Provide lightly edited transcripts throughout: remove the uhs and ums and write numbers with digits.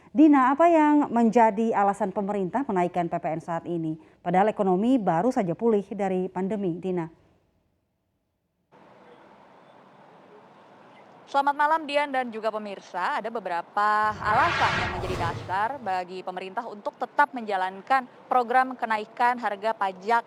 Dina, apa yang menjadi alasan pemerintah menaikkan PPN saat ini? Padahal ekonomi baru saja pulih dari pandemi, Dina. Selamat malam Dian dan juga pemirsa. Ada beberapa alasan yang menjadi dasar bagi pemerintah untuk tetap menjalankan program kenaikan harga pajak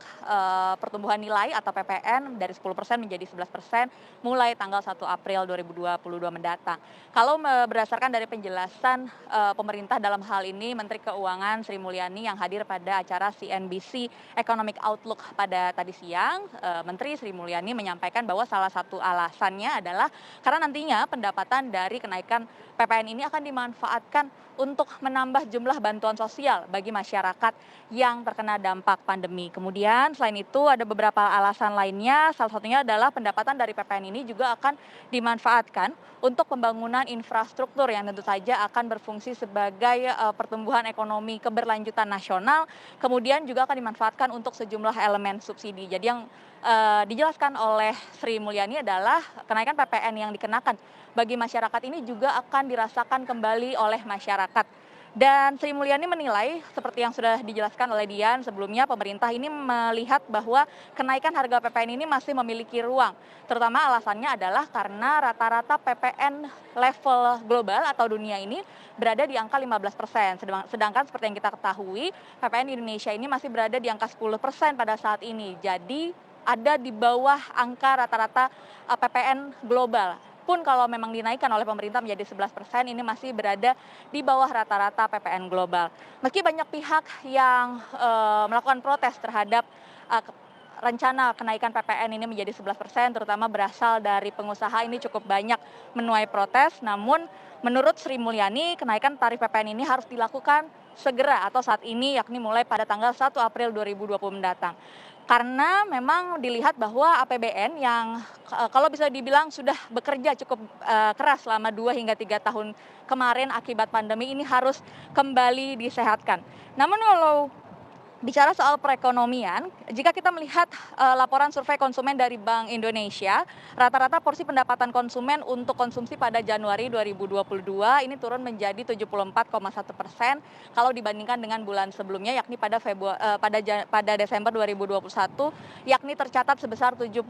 pertumbuhan nilai atau PPN dari 10% menjadi 11% mulai tanggal 1 April 2022 mendatang. Kalau berdasarkan dari penjelasan pemerintah dalam hal ini Menteri Keuangan Sri Mulyani yang hadir pada acara CNBC Economic Outlook pada tadi siang, Menteri Sri Mulyani menyampaikan bahwa salah satu alasannya adalah karena nantinya pendapatan dari kenaikan PPN ini akan dimanfaatkan untuk menambah jumlah bantuan sosial bagi masyarakat yang terkena dampak pandemi. Kemudian selain itu ada beberapa alasan lainnya, salah satunya adalah pendapatan dari PPN ini juga akan dimanfaatkan untuk pembangunan infrastruktur yang tentu saja akan berfungsi sebagai pertumbuhan ekonomi keberlanjutan nasional, kemudian juga akan dimanfaatkan untuk sejumlah elemen subsidi. Jadi yang dijelaskan oleh Sri Mulyani adalah kenaikan PPN yang dikenakan bagi masyarakat ini juga akan dirasakan kembali oleh masyarakat. Dan Sri Mulyani menilai seperti yang sudah dijelaskan oleh Dian sebelumnya, pemerintah ini melihat bahwa kenaikan harga PPN ini masih memiliki ruang. Terutama alasannya adalah karena rata-rata PPN level global atau dunia ini berada di angka 15%. Sedangkan seperti yang kita ketahui, PPN di Indonesia ini masih berada di angka 10% pada saat ini. Jadi ada di bawah angka rata-rata PPN global. Pun kalau memang dinaikkan oleh pemerintah menjadi 11%, ini masih berada di bawah rata-rata PPN global. Meski banyak pihak yang melakukan protes terhadap rencana kenaikan PPN ini menjadi 11%, terutama berasal dari pengusaha, ini cukup banyak menuai protes. Namun menurut Sri Mulyani, kenaikan tarif PPN ini harus dilakukan segera atau saat ini, yakni mulai pada tanggal 1 April 2020 mendatang. Karena memang dilihat bahwa APBN yang kalau bisa dibilang sudah bekerja cukup keras selama 2 hingga 3 tahun kemarin akibat pandemi ini harus kembali disehatkan. Namun kalau bicara soal perekonomian, jika kita melihat laporan survei konsumen dari Bank Indonesia, rata-rata porsi pendapatan konsumen untuk konsumsi pada Januari 2022 ini turun menjadi 74,1% kalau dibandingkan dengan bulan sebelumnya, yakni pada Desember 2021, yakni tercatat sebesar 76,6%.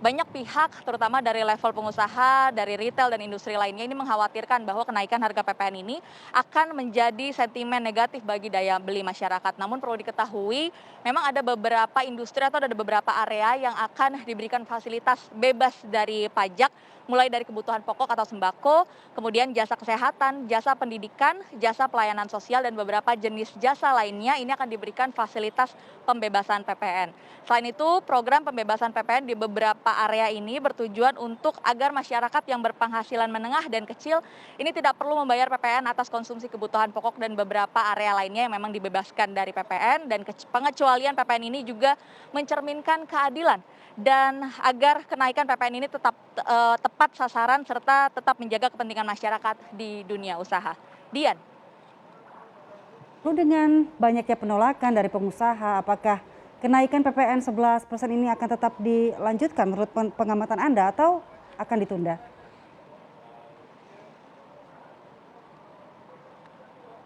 Banyak pihak, terutama dari level pengusaha, dari retail dan industri lainnya ini mengkhawatirkan bahwa kenaikan harga PPN ini akan menjadi sentimen negatif bagi daya beli masyarakat. Namun perlu diketahui, memang ada beberapa industri atau ada beberapa area yang akan diberikan fasilitas bebas dari pajak, mulai dari kebutuhan pokok atau sembako, kemudian jasa kesehatan, jasa pendidikan, jasa pelayanan sosial, dan beberapa jenis jasa lainnya ini akan diberikan fasilitas pembebasan PPN. Selain itu, program pembebasan PPN di beberapa area ini bertujuan untuk agar masyarakat yang berpenghasilan menengah dan kecil ini tidak perlu membayar PPN atas konsumsi kebutuhan pokok, dan beberapa area lainnya yang memang dibebaskan dari PPN, dan pengecualian PPN ini juga mencerminkan keadilan dan agar kenaikan PPN ini tetap tepat sasaran serta tetap menjaga kepentingan masyarakat di dunia usaha. Dian. Lalu dengan banyaknya penolakan dari pengusaha, apakah kenaikan PPN 11% ini akan tetap dilanjutkan menurut pengamatan Anda atau akan ditunda?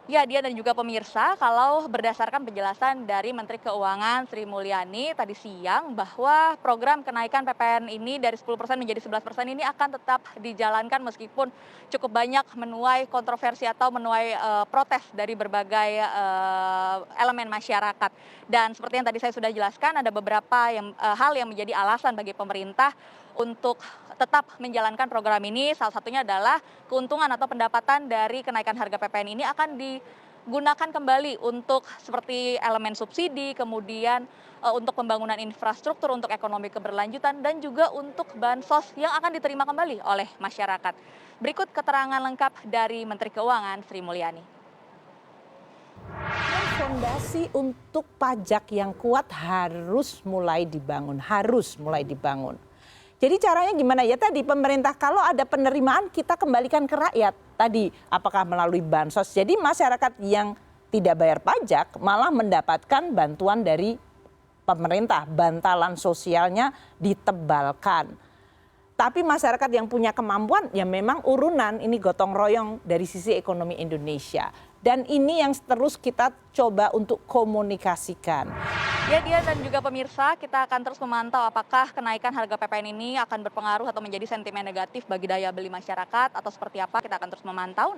Ya, Dia dan juga pemirsa, kalau berdasarkan penjelasan dari Menteri Keuangan Sri Mulyani tadi siang bahwa program kenaikan PPN ini dari 10% menjadi 11% ini akan tetap dijalankan meskipun cukup banyak menuai kontroversi atau menuai protes dari berbagai elemen masyarakat. Dan seperti yang tadi saya sudah jelaskan, ada beberapa hal yang menjadi alasan bagi pemerintah untuk tetap menjalankan program ini. Salah satunya adalah keuntungan atau pendapatan dari kenaikan harga PPN ini akan digunakan kembali untuk seperti elemen subsidi, kemudian untuk pembangunan infrastruktur untuk ekonomi keberlanjutan, dan juga untuk bansos yang akan diterima kembali oleh masyarakat. Berikut keterangan lengkap dari Menteri Keuangan Sri Mulyani. Fondasi untuk pajak yang kuat harus mulai dibangun. Jadi caranya gimana ya tadi pemerintah kalau ada penerimaan kita kembalikan ke rakyat tadi apakah melalui bansos. Jadi masyarakat yang tidak bayar pajak malah mendapatkan bantuan dari pemerintah, bantalan sosialnya ditebalkan. Tapi masyarakat yang punya kemampuan ya memang urunan ini gotong royong dari sisi ekonomi Indonesia. Dan ini yang terus kita coba untuk komunikasikan. Ya Dian dan juga pemirsa, kita akan terus memantau apakah kenaikan harga PPN ini akan berpengaruh atau menjadi sentimen negatif bagi daya beli masyarakat atau seperti apa, kita akan terus memantau.